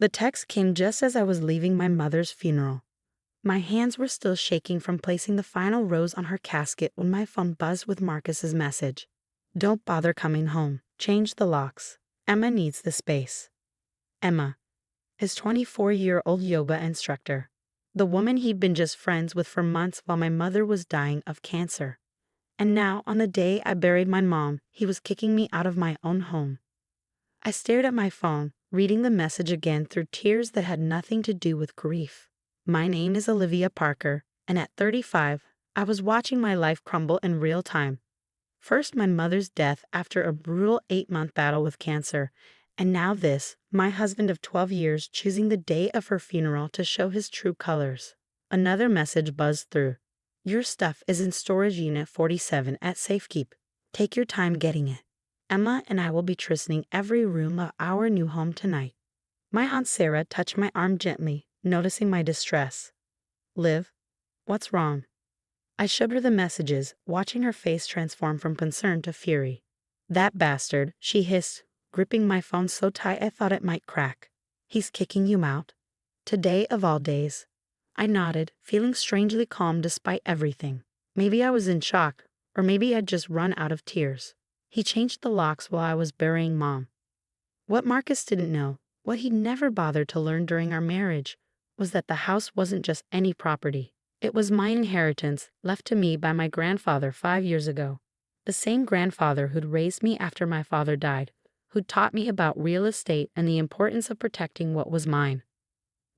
The text came just as I was leaving my mother's funeral. My hands were still shaking from placing the final rose on her casket when my phone buzzed with Marcus's message. Don't bother coming home. Change the locks. Emma needs the space. Emma, his 24-year-old yoga instructor. The woman he'd been just friends with for months while my mother was dying of cancer. And now, on the day I buried my mom, he was kicking me out of my own home. I stared at my phone, reading the message again through tears that had nothing to do with grief. My name is Olivia Parker, and at 35, I was watching my life crumble in real time. First, my mother's death after a brutal 8-month battle with cancer, and now this, my husband of 12 years choosing the day of her funeral to show his true colors. Another message buzzed through. Your stuff is in storage unit 47 at Safekeep. Take your time getting it. Emma and I will be christening every room of our new home tonight. My Aunt Sarah touched my arm gently, noticing my distress. Liv, what's wrong? I showed her the messages, watching her face transform from concern to fury. That bastard, she hissed, gripping my phone so tight I thought it might crack. He's kicking you out? Today of all days. I nodded, feeling strangely calm despite everything. Maybe I was in shock, or maybe I'd just run out of tears. He changed the locks while I was burying Mom. What Marcus didn't know, what he'd never bothered to learn during our marriage, was that the house wasn't just any property. It was my inheritance, left to me by my grandfather 5 years ago. The same grandfather who'd raised me after my father died, who'd taught me about real estate and the importance of protecting what was mine.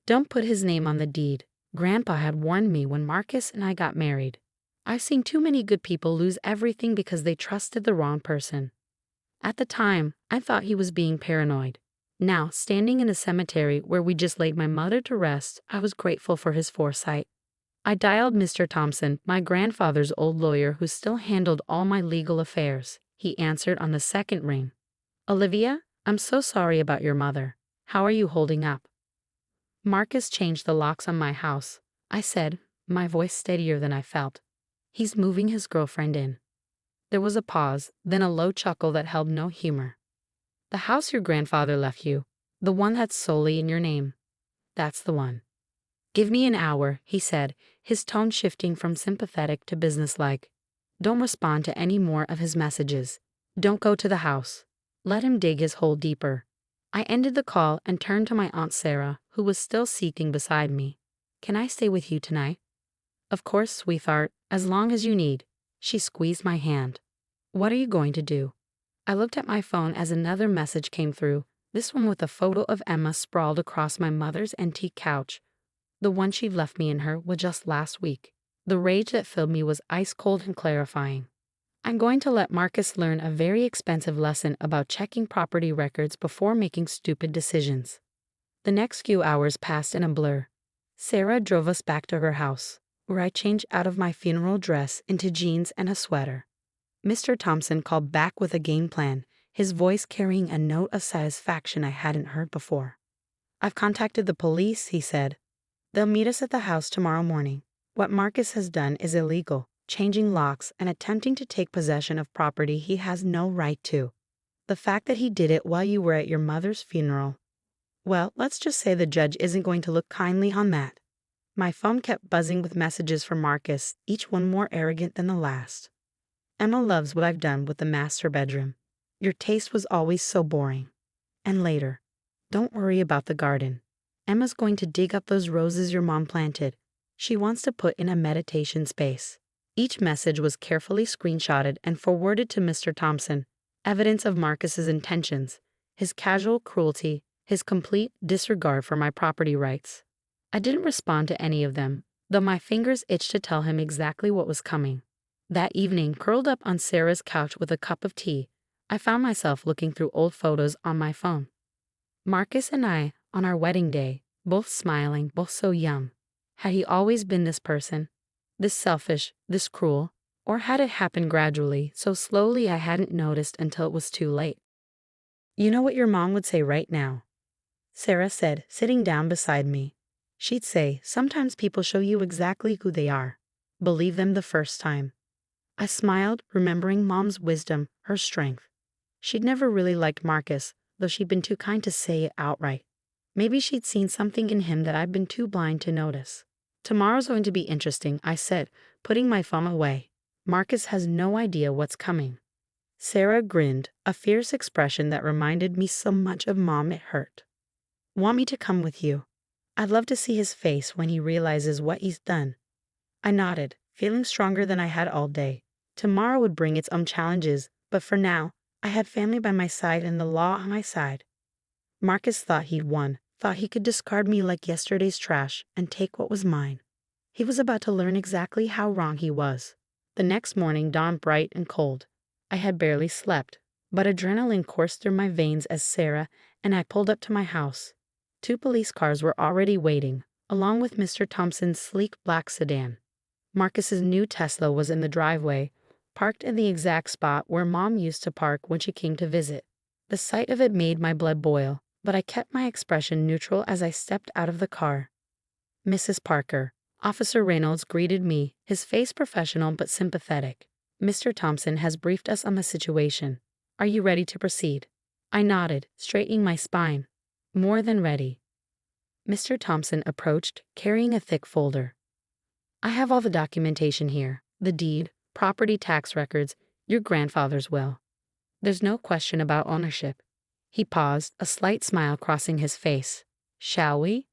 Don't put his name on the deed. Grandpa had warned me when Marcus and I got married. I've seen too many good people lose everything because they trusted the wrong person. At the time, I thought he was being paranoid. Now, standing in a cemetery where we just laid my mother to rest, I was grateful for his foresight. I dialed Mr. Thompson, my grandfather's old lawyer who still handled all my legal affairs. He answered on the second ring. Olivia, I'm so sorry about your mother. How are you holding up? Marcus changed the locks on my house, I said, my voice steadier than I felt. He's moving his girlfriend in. There was a pause, then a low chuckle that held no humor. The house your grandfather left you, the one that's solely in your name. That's the one. Give me an hour, he said, his tone shifting from sympathetic to businesslike. Don't respond to any more of his messages. Don't go to the house. Let him dig his hole deeper. I ended the call and turned to my Aunt Sarah, who was still seating beside me. Can I stay with you tonight? Of course, sweetheart, as long as you need. She squeezed my hand. What are you going to do? I looked at my phone as another message came through, this one with a photo of Emma sprawled across my mother's antique couch. The one she'd left me in her was just last week. The rage that filled me was ice cold and clarifying. I'm going to let Marcus learn a very expensive lesson about checking property records before making stupid decisions. The next few hours passed in a blur. Sarah drove us back to her house, where I changed out of my funeral dress into jeans and a sweater. Mr. Thompson called back with a game plan, his voice carrying a note of satisfaction I hadn't heard before. I've contacted the police, he said. They'll meet us at the house tomorrow morning. What Marcus has done is illegal, changing locks and attempting to take possession of property he has no right to. The fact that he did it while you were at your mother's funeral, well, let's just say the judge isn't going to look kindly on that. My phone kept buzzing with messages from Marcus, each one more arrogant than the last. Emma loves what I've done with the master bedroom. Your taste was always so boring. And later, don't worry about the garden. Emma's going to dig up those roses your mom planted. She wants to put in a meditation space. Each message was carefully screenshotted and forwarded to Mr. Thompson, evidence of Marcus's intentions, his casual cruelty, his complete disregard for my property rights. I didn't respond to any of them, though my fingers itched to tell him exactly what was coming. That evening, curled up on Sarah's couch with a cup of tea, I found myself looking through old photos on my phone. Marcus and I, on our wedding day, both smiling, both so young. Had he always been this person? This selfish, this cruel? Or had it happened gradually, so slowly I hadn't noticed until it was too late? You know what your mom would say right now? Sarah said, sitting down beside me. She'd say, sometimes people show you exactly who they are. Believe them the first time. I smiled, remembering Mom's wisdom, her strength. She'd never really liked Marcus, though she'd been too kind to say it outright. Maybe she'd seen something in him that I'd been too blind to notice. Tomorrow's going to be interesting, I said, putting my phone away. Marcus has no idea what's coming. Sarah grinned, a fierce expression that reminded me so much of Mom it hurt. Want me to come with you? I'd love to see his face when he realizes what he's done. I nodded, feeling stronger than I had all day. Tomorrow would bring its own challenges, but for now, I had family by my side and the law on my side. Marcus thought he'd won, thought he could discard me like yesterday's trash and take what was mine. He was about to learn exactly how wrong he was. The next morning dawned bright and cold. I had barely slept, but adrenaline coursed through my veins as Sarah and I pulled up to my house. 2 police cars were already waiting, along with Mr. Thompson's sleek black sedan. Marcus's new Tesla was in the driveway, parked in the exact spot where Mom used to park when she came to visit. The sight of it made my blood boil, but I kept my expression neutral as I stepped out of the car. Mrs. Parker, Officer Reynolds greeted me, his face professional but sympathetic. Mr. Thompson has briefed us on the situation. Are you ready to proceed? I nodded, straightening my spine. More than ready. Mr. Thompson approached, carrying a thick folder. I have all the documentation here, the deed, property tax records, your grandfather's will. There's no question about ownership. He paused, a slight smile crossing his face. Shall we?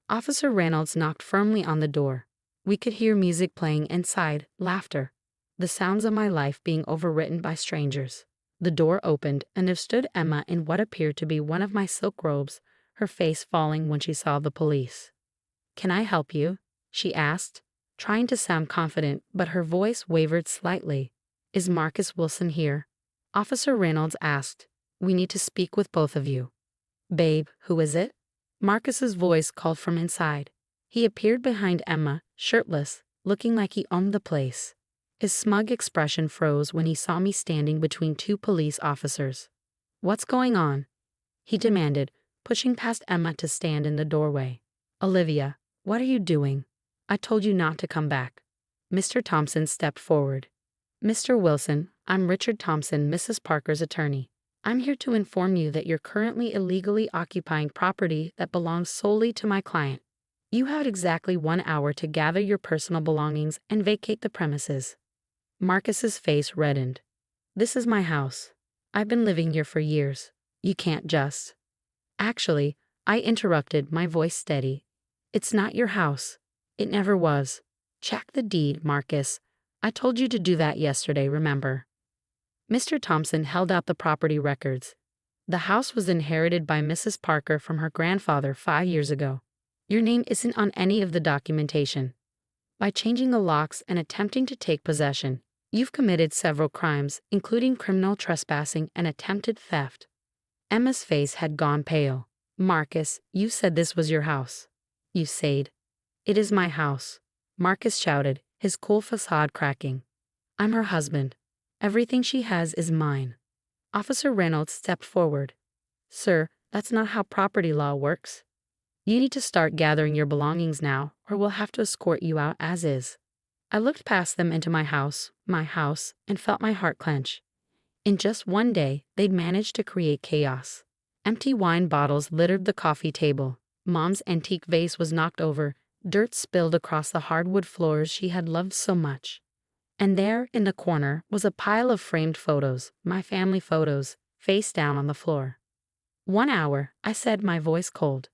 Officer Reynolds knocked firmly on the door. We could hear music playing inside, laughter. The sounds of my life being overwritten by strangers. The door opened, and there stood Emma in what appeared to be one of my silk robes, her face falling when she saw the police. Can I help you? She asked, trying to sound confident, but her voice wavered slightly. Is Marcus Wilson here? Officer Reynolds asked. We need to speak with both of you. Babe, who is it? Marcus's voice called from inside. He appeared behind Emma, shirtless, looking like he owned the place. His smug expression froze when he saw me standing between 2 police officers. What's going on? He demanded, pushing past Emma to stand in the doorway. Olivia, what are you doing? I told you not to come back. Mr. Thompson stepped forward. Mr. Wilson, I'm Richard Thompson, Mrs. Parker's attorney. I'm here to inform you that you're currently illegally occupying property that belongs solely to my client. You have exactly 1 hour to gather your personal belongings and vacate the premises. Marcus's face reddened. This is my house. I've been living here for years. You can't just. Actually, I interrupted, my voice steady. It's not your house. It never was. Check the deed, Marcus. I told you to do that yesterday, remember? Mr. Thompson held out the property records. The house was inherited by Mrs. Parker from her grandfather 5 years ago. Your name isn't on any of the documentation. By changing the locks and attempting to take possession, you've committed several crimes, including criminal trespassing and attempted theft. Emma's face had gone pale. Marcus, you said this was your house. You said. It is my house. Marcus shouted, his cool facade cracking. I'm her husband. Everything she has is mine. Officer Reynolds stepped forward. Sir, that's not how property law works. You need to start gathering your belongings now, or we'll have to escort you out as is. I looked past them into my house, and felt my heart clench. In just 1 day, they'd managed to create chaos. Empty wine bottles littered the coffee table. Mom's antique vase was knocked over, dirt spilled across the hardwood floors she had loved so much. And there, in the corner, was a pile of framed photos, my family photos, face down on the floor. 1 hour, I said, my voice cold.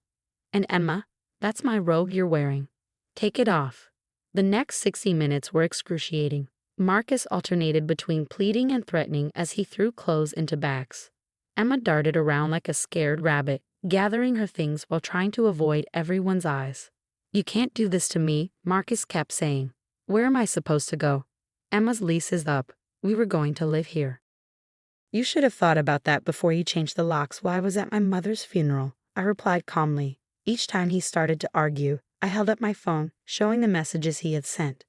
And Emma, that's my robe you're wearing. Take it off. The next 60 minutes were excruciating. Marcus alternated between pleading and threatening as he threw clothes into bags. Emma darted around like a scared rabbit, gathering her things while trying to avoid everyone's eyes. You can't do this to me, Marcus kept saying. Where am I supposed to go? Emma's lease is up. We were going to live here. You should have thought about that before you changed the locks while I was at my mother's funeral, I replied calmly. Each time he started to argue, I held up my phone, showing the messages he had sent.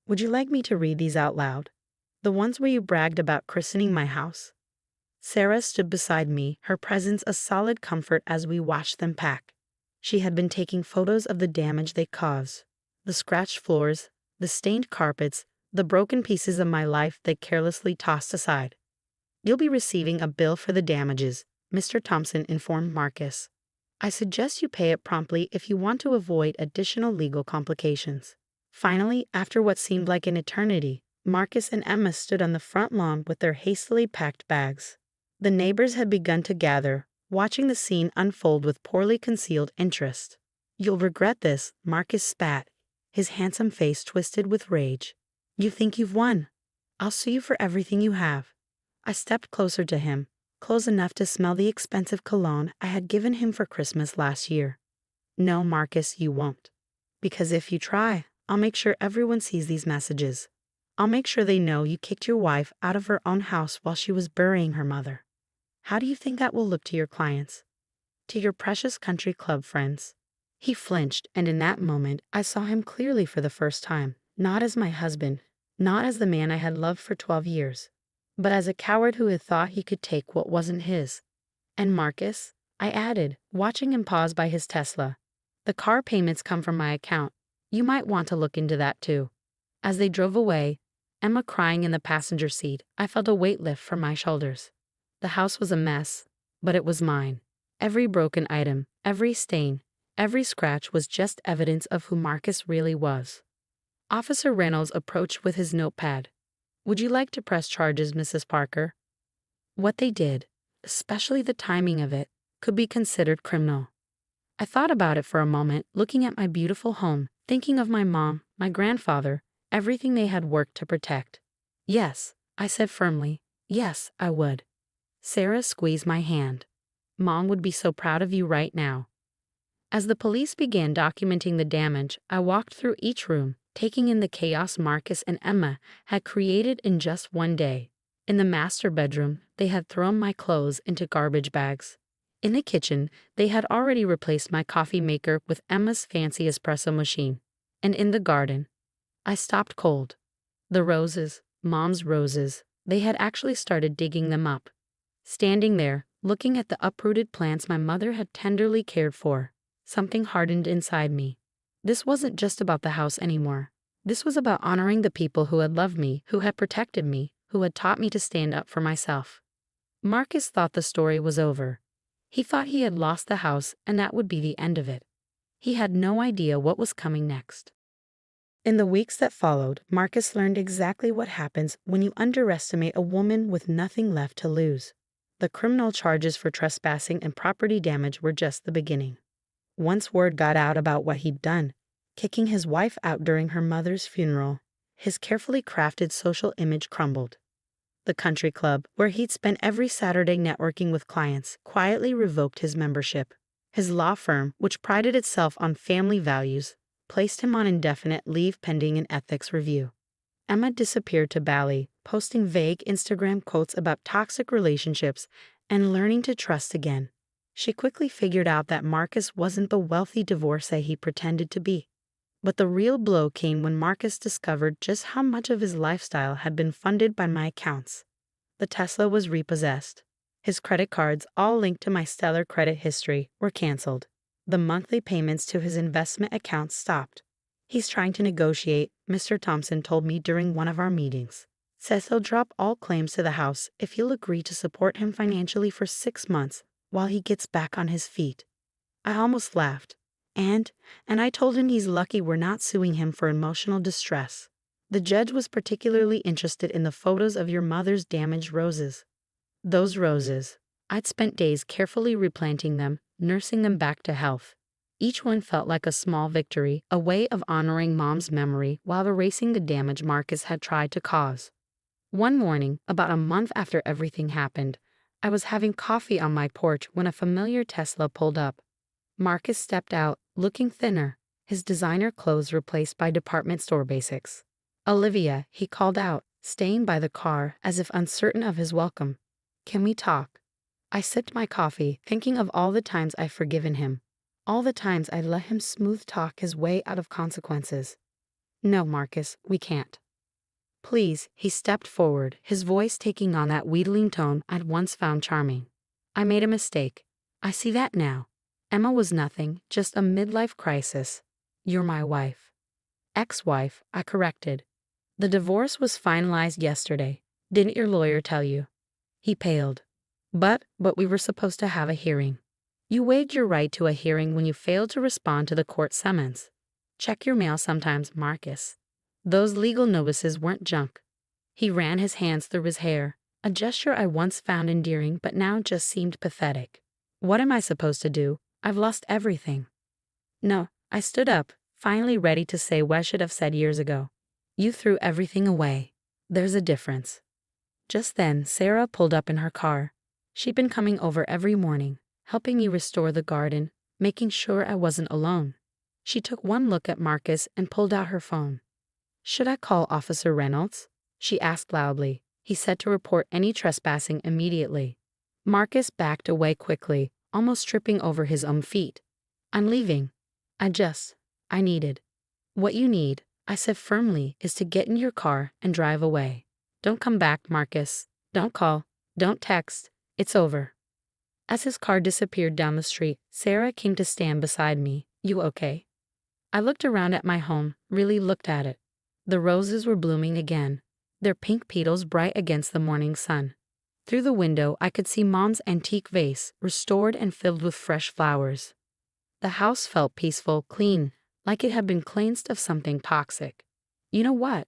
Would you like me to read these out loud? The ones where you bragged about christening my house? Sarah stood beside me, her presence a solid comfort as we watched them pack. She had been taking photos of the damage they caused. The scratched floors, the stained carpets, the broken pieces of my life they carelessly tossed aside. You'll be receiving a bill for the damages, Mr. Thompson informed Marcus. I suggest you pay it promptly if you want to avoid additional legal complications. Finally, after what seemed like an eternity, Marcus and Emma stood on the front lawn with their hastily packed bags. The neighbors had begun to gather, watching the scene unfold with poorly concealed interest. "You'll regret this," Marcus spat, his handsome face twisted with rage. "You think you've won? I'll sue you for everything you have." I stepped closer to him, close enough to smell the expensive cologne I had given him for Christmas last year. "No, Marcus, you won't. Because if you try, I'll make sure everyone sees these messages. I'll make sure they know you kicked your wife out of her own house while she was burying her mother. How do you think that will look to your clients? To your precious country club friends?" He flinched, and in that moment, I saw him clearly for the first time, not as my husband, not as the man I had loved for 12 years, but as a coward who had thought he could take what wasn't his. "And Marcus," I added, watching him pause by his Tesla, "the car payments come from my account. You might want to look into that too." As they drove away, Emma crying in the passenger seat, I felt a weight lift from my shoulders. The house was a mess, but it was mine. Every broken item, every stain, every scratch was just evidence of who Marcus really was. Officer Reynolds approached with his notepad. "Would you like to press charges, Mrs. Parker?" What they did, especially the timing of it, could be considered criminal. I thought about it for a moment, looking at my beautiful home, thinking of my mom, my grandfather, everything they had worked to protect. "Yes," I said firmly. "Yes, I would." Sarah squeezed my hand. "Mom would be so proud of you right now." As the police began documenting the damage, I walked through each room, taking in the chaos Marcus and Emma had created in just one day. In the master bedroom, they had thrown my clothes into garbage bags. In the kitchen, they had already replaced my coffee maker with Emma's fancy espresso machine. And in the garden, I stopped cold. The roses, Mom's roses, they had actually started digging them up. Standing there, looking at the uprooted plants my mother had tenderly cared for, something hardened inside me. This wasn't just about the house anymore. This was about honoring the people who had loved me, who had protected me, who had taught me to stand up for myself. Marcus thought the story was over. He thought he had lost the house and that would be the end of it. He had no idea what was coming next. In the weeks that followed, Marcus learned exactly what happens when you underestimate a woman with nothing left to lose. The criminal charges for trespassing and property damage were just the beginning. Once word got out about what he'd done, kicking his wife out during her mother's funeral, his carefully crafted social image crumbled. The country club, where he'd spent every Saturday networking with clients, quietly revoked his membership. His law firm, which prided itself on family values, placed him on indefinite leave pending an ethics review. Emma disappeared to Bali, posting vague Instagram quotes about toxic relationships and learning to trust again. She quickly figured out that Marcus wasn't the wealthy divorcee he pretended to be. But the real blow came when Marcus discovered just how much of his lifestyle had been funded by my accounts. The Tesla was repossessed. His credit cards, all linked to my stellar credit history, were canceled. The monthly payments to his investment accounts stopped. "He's trying to negotiate," Mr. Thompson told me during one of our meetings. "Says he'll drop all claims to the house if you'll agree to support him financially for 6 months while he gets back on his feet." I almost laughed. And I told him he's lucky we're not suing him for emotional distress. The judge was particularly interested in the photos of your mother's damaged roses. Those roses, I'd spent days carefully replanting them, nursing them back to health. Each one felt like a small victory, a way of honoring Mom's memory while erasing the damage Marcus had tried to cause. One morning, about a month after everything happened, I was having coffee on my porch when a familiar Tesla pulled up. Marcus stepped out, looking thinner, his designer clothes replaced by department store basics. "Olivia," he called out, staying by the car as if uncertain of his welcome. "Can we talk?" I sipped my coffee, thinking of all the times I've forgiven him, all the times I let him smooth talk his way out of consequences. "No, Marcus, we can't." "Please," he stepped forward, his voice taking on that wheedling tone I'd once found charming. "I made a mistake. I see that now. Emma was nothing, just a midlife crisis. You're my wife." "Ex-wife," I corrected. "The divorce was finalized yesterday. Didn't your lawyer tell you?" He paled. But we were supposed to have a hearing." You waived your right to a hearing when you failed to respond to the court summons. Check your mail sometimes, Marcus. Those legal notices weren't junk. He ran his hands through his hair, a gesture I once found endearing but now just seemed pathetic. What am I supposed to do? I've lost everything. No, I stood up, finally ready to say what I should have said years ago. You threw everything away. There's a difference. Just then, Sarah pulled up in her car. She'd been coming over every morning, helping me restore the garden, making sure I wasn't alone. She took one look at Marcus and pulled out her phone. Should I call Officer Reynolds? She asked loudly. He said to report any trespassing immediately. Marcus backed away quickly, almost tripping over his own feet. I'm leaving. I needed. What you need, I said firmly, is to get in your car and drive away. Don't come back, Marcus. Don't call. Don't text. It's over. As his car disappeared down the street, Sarah came to stand beside me. You okay? I looked around at my home, really looked at it. The roses were blooming again, their pink petals bright against the morning sun. Through the window, I could see Mom's antique vase, restored and filled with fresh flowers. The house felt peaceful, clean, like it had been cleansed of something toxic. You know what?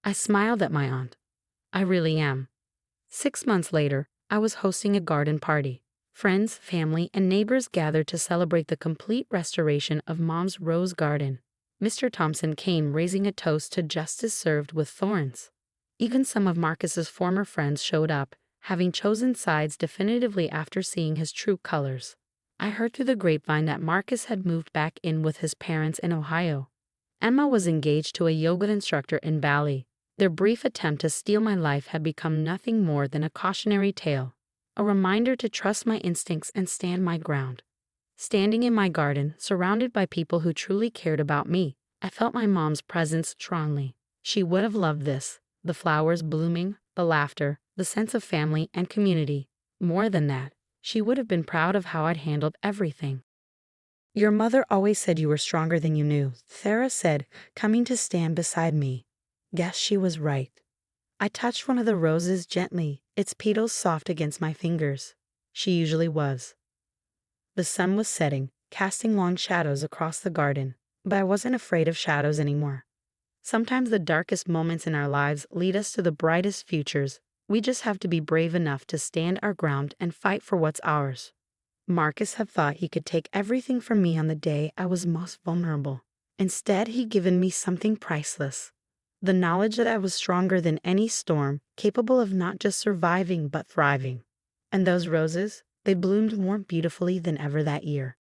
I smiled at my aunt. I really am. 6 months later, I was hosting a garden party. Friends, family, and neighbors gathered to celebrate the complete restoration of Mom's rose garden. Mr. Thompson came raising a toast to justice served with thorns. Even some of Marcus's former friends showed up, having chosen sides definitively after seeing his true colors. I heard through the grapevine that Marcus had moved back in with his parents in Ohio. Emma was engaged to a yoga instructor in Bali. Their brief attempt to steal my life had become nothing more than a cautionary tale, a reminder to trust my instincts and stand my ground. Standing in my garden, surrounded by people who truly cared about me, I felt my mom's presence strongly. She would have loved this, the flowers blooming, the laughter, the sense of family and community. More than that, she would have been proud of how I'd handled everything. Your mother always said you were stronger than you knew, Sarah said, coming to stand beside me. Guess she was right. I touched one of the roses gently, its petals soft against my fingers. She usually was. The sun was setting, casting long shadows across the garden, but I wasn't afraid of shadows anymore. Sometimes the darkest moments in our lives lead us to the brightest futures. We just have to be brave enough to stand our ground and fight for what's ours. Marcus had thought he could take everything from me on the day I was most vulnerable. Instead, he'd given me something priceless. The knowledge that I was stronger than any storm, capable of not just surviving but thriving. And those roses, they bloomed more beautifully than ever that year.